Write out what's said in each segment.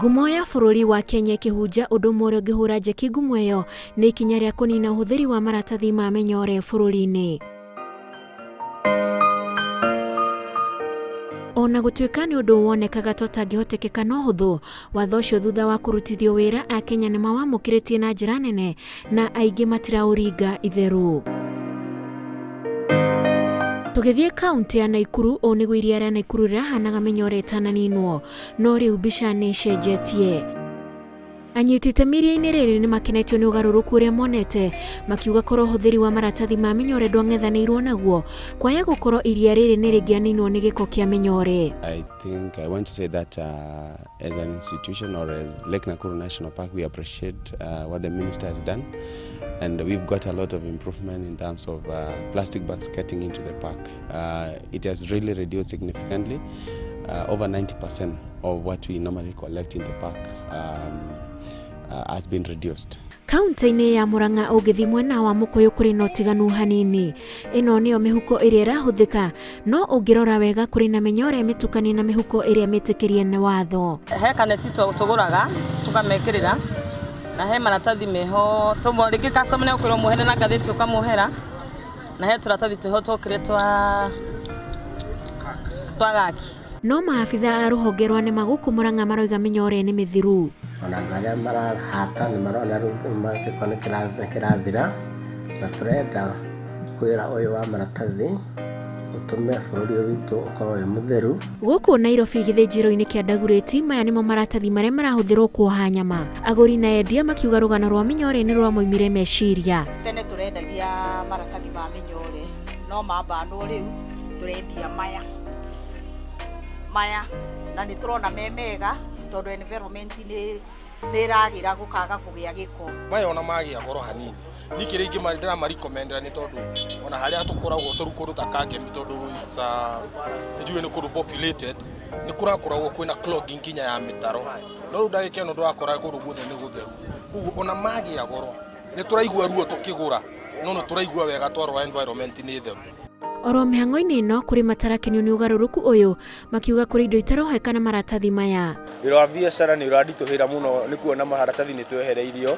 Ngumo ya bũrũri wa Kenya kĩhunja ũndũ ũmwe ũrĩa ũngĩhũra njeki ngumo ĩyo nĩ ikinya rĩa kũnina ũhũthĩri wa maratathi ma mĩnyore bũrũri-inĩ. Ona gũtuĩka nĩ ũndũ wonekaga tũtangĩhotekeka na ũhũthũ, watho ũcio thutha wa kũrutithio wĩra Akenya nĩ mawamũkĩrĩtie na njĩra nene na aingĩ matiraũringa itherũ. Tũgĩthiĩ kaunti ya Naikuru, o nĩguo iria rĩa Naikuru rĩrahanaga mĩnyore ĩtananinwo, no rĩu mbica nĩ ĩcenjetie. Anyiti itemi iria-inĩ rĩrĩ nĩ makenetio nĩ ũgarũrũku ũrĩa monete, makiuga korwo ũhũthĩri wa maratathi ma mĩnyore ndwang'ethanĩirwo naguo, kwaya gũkorwo iria rĩrĩ nĩ rĩngĩaninwo nĩ gĩko kĩa mĩnyore. I think I want to say that as an institution or as Lake Nakuru National Park, we appreciate what the minister has done. And we've got a lot of improvement in terms of plastic bags getting into the park. It has really reduced significantly. Over 90% of what we normally collect in the park has been reduced. Kaunti-inĩ ya Murang'a ũgĩthiĩ mwena wa Mũkũyũ kũrĩ na ũtiganu hanini. Ĩno nĩyo mĩhuko ĩrĩa ĩrahũthĩka, no ũngĩrora wega kũrĩ na mĩnyore mĩtukanie na mĩhuko ĩrĩa mĩtĩkĩrie nĩ watho. He kaneti tũgũraga tũkamekĩrĩra na he maratathi meho tumwe rĩngĩ customer nĩ ũkwĩrwo mũhere na ngathĩti ũkamũhera na he tũratathi twĩho twokĩre twa gaki. No maabitha a rũhonge rwa nĩ magũkũ Murang'a maroiga mĩnyore nĩ mĩthiru. Ona andũ arĩa marahata nĩ marona gĩko nĩ kĩrathira na tũrenda wĩra ũyũ wa maratathi ũtũme bũrũri witũ ũkorwo wĩ mũtheru. Gũkũ Nairobi gĩthĩnjĩro-inĩ kĩa Ndagurĩti, maya nĩmo maratathi marĩa marahũthĩrwo kuoha nyama. Agũri na endia makiuga rũgano rwa mĩnyore nĩ rwamoimire meciria. Tene tũrendagia maratathi ma mĩnyore, no mambano rĩu tũrendia maya na nĩ tũrona me mega tondũ environment nĩ ĩragĩra gũkaga kũgĩa gĩko. Maya ona magĩa goro hanini. Niki rĩngĩ ndĩra marecommendera nĩ tondũ ona harĩa tũkoragwo kũndũ ta Kangemi tondũ nĩ kũndũ populated nĩ kũrakoragwo kwĩna clogging kinya ya mĩtaro. No rĩu ndagĩka ĩno ndũrakora kũndũ guothe nĩ gũtheru. Koguo ona magĩa goro nĩ tũraigua ruo tũkĩgũra, no nĩ tũraigua wega twarora environment nĩ theru. Oro mĩhang'o-inĩ ĩno kũrĩ matarakenio nĩ ũgarũrũku ũyũ, makiuga kũrĩ indo itaroheka na maratathi maya. Wĩra wa biacara nĩ ũranditũhĩra mũno nĩ kuona maratathi nĩ twehereirio.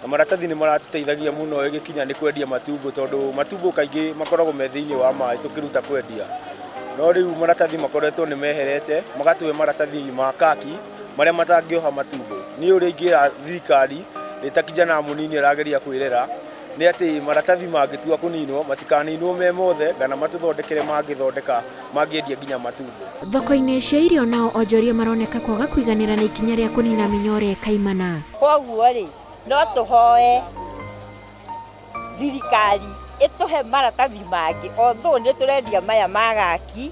Na maratathi nĩ maratũteithagia mũno ĩgĩkinya nĩ kwendia matumbũ tondũ matumbũ kaingĩ makoragwo me thĩinĩ wa maĩ tũkĩruta kwendia. No rĩu maratathi makoretwo nĩ meherete, magatũhe maratathi ma kaki marĩa matangĩoha matumbũ. Niĩ ũrĩa ingĩra thirikari ĩta kijana mũnini arageria kwĩrera nĩ atĩ maratathi mangĩtua kũninwo matikaninwo me mothe kana matũthondekere mangĩthondeka mangĩendia nginya matumbũ. Thoko-inĩ cia irio nao onjoria maroneka kwaga kũiganĩra na ikinya rĩa kũnina mĩnyore kaimana. Koguo rĩ no tũhoe thirikari ĩtũhe maratathi mangĩ, although nĩ tũrendia maya ma gaki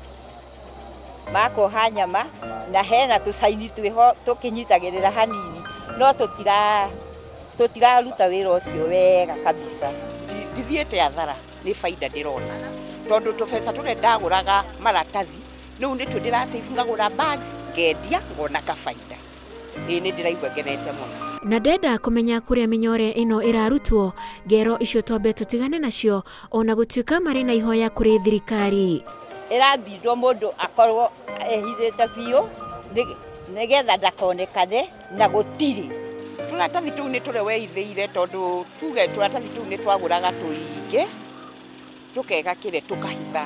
makoha nyama na hena tũcaini twĩho tũkĩnyitagĩrĩra hanini, no tũtiraruta wĩra ũcio wega kabisa. Ndithiĩte athara nĩ baida ndĩrona tondũ tũbeca tũrĩa ndagũraga maratathi rĩu nĩ ndĩrasave ngagũra bags ngendia ngona kabaida. Nĩ ndĩraigua ngenete mũno. Na ndenda kũmenya kũrĩa mĩnyore ĩno ĩrarutwo, ngero icio twambe tũtigane nacio ona gũtuĩka marĩ na ihoya kũrĩ thirikari. Ĩrambindwo mũndũ akorwo ehithĩte biũ nĩgetha ndakonekane na gũtirĩ. Tũratathi tũu nĩ tũrĩa weithĩire tondũ tuge tũratathi tũu nĩ twagũraga tũingĩ tũkega kĩre tũkahitha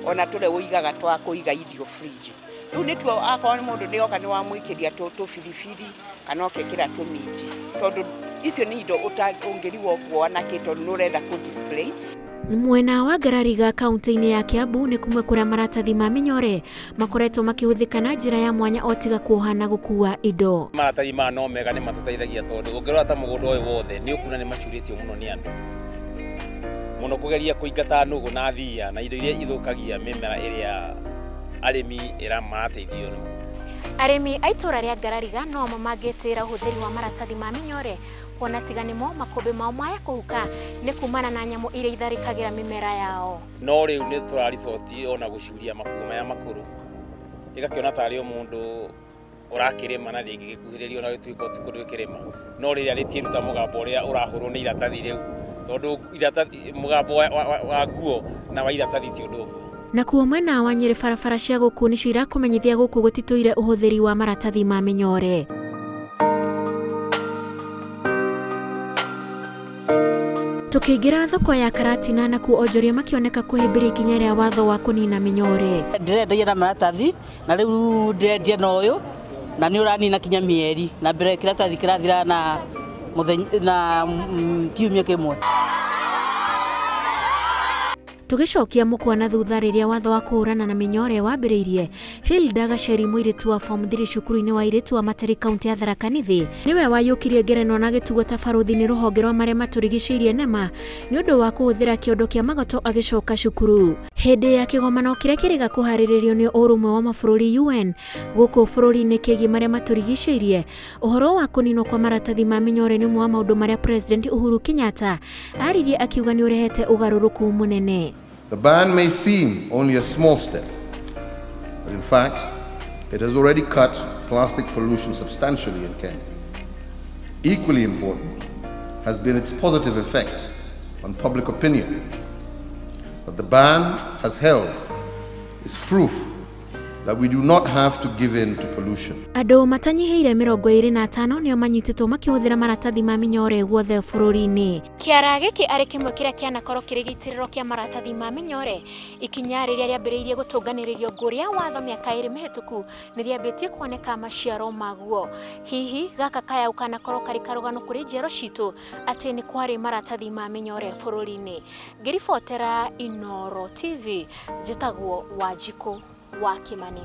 ona tũrĩa ũigaga twa kũiga irio fridge. Rĩu nĩ tuo akorwo nĩ mũndũ nĩoka nĩ wamwĩkĩria tũbiribiri kana ũkekĩra tũminji tondũ icio nĩ indo ũngĩrigwo kuona kĩtũ nĩ ũrenda kũ display. Mwena wa Garariga kaunti-inĩ ya Kiambu nĩ kumwe kũrĩa maratathi ma mĩnyore makoretwo makĩhũthĩka na njĩra ya mwanya o tiga kuoha na gũkua indo. Maratathi ma no mega nĩ matũteithagia tondũ ũngĩrora ta mũgũnda ũyũ wothe nĩ ũkuna nĩ macurĩtio mũno nĩ andũ. Mũno kũgeria kũingata nũgũ na thia na indo iria ithũkagia mĩmera ĩrĩa arĩmi marateithio. Arĩmi a itũra rĩa Garariga no mangĩtĩra ũhũthĩri wa maratathi ma mĩnyore kuona tiga nĩmo makũmbĩ mao maya kũhuka nĩ kumana na nyamũ iria itharĩkagĩra mĩmera yao. No rĩu nĩ tũraricoti ona gũcuria makuo maya makũrũ ĩgakĩona tarĩ o mũndũ ũrakĩrĩma na rĩngĩ gĩkuhĩrĩrio na gĩtuĩka ũtukũ ndwĩkĩrĩma, no rĩrĩa rĩtiĩruta mũgambo ũrĩa ũrahũrwo nĩ iratathi rĩu tondũ mũgambo wa nguo na wa iratathi ti ũndũ ũmwe. Na kuo mwena wa Nyeri barabara cia gũkũ nĩcio irakũmenyithia gũkũ gũtitũire ũhũthĩri wa maratathi ma mĩnyore. Tukiingira thoko ya Karatina na ku onjoria makioneka kuhimbiria ikinya ria watho wa kunina Mĩnyore. Ndirendagia na maratathi na riu ndirendia na uyu na ni uranina kinya mieri na mbere kiratathi kirathira na muthenya kiumia kimwe. Tugicokia mukwana thutha riria watho wa kuhurana na Mĩnyore wambiriirie, Hilda Gacheri muiritu wa form 3 cukuru-ini wa iritu wa Matari kaunti ya Tharaka Nithi niwe wayukirie ngerenwa na gitugo ta baruthi ni ruhonge rwa maria maturigiciirie nema ni undu wa kuhuthira kiondo kia magoto agicoka cukuru. Hindi ya kigomano kiria kiriga kuhariririo ni urumwe wa mabururi UN guku bururi-ini kigi maria maturigiciirie, uhoro wa kuninwo kwa maratathi ma Mĩnyore ni mwa maundu maria President Uhuru Kenyatta aririe akiuga ni urehete ugaruruku munene. The ban may seem only a small step, but in fact, it has already cut plastic pollution substantially in Kenya. Equally important has been its positive effect on public opinion. What the ban has held is proof that we do not have to give in to pollution. Andu matanyihiire 25 nio manyititwo makihuthira maratathi ma Mĩnyore guothe bururi-ini. Kiara giki ari kimwe kiria kianakorwo kirigitiriro kia maratathi ma Mĩnyore ikinya riria riambiriirie gutunganiririo nguria watho miaka 2 mihituku ni riambitie kuoneka maciaro maguo. Hihi gaka kaya ukanakorwo kari karugano kuri njero citu ati ni kwari maratathi ma Mĩnyore bururi-ini. Ngiribotera Inooro TV, njitagwo Wanjiku wa Kimani.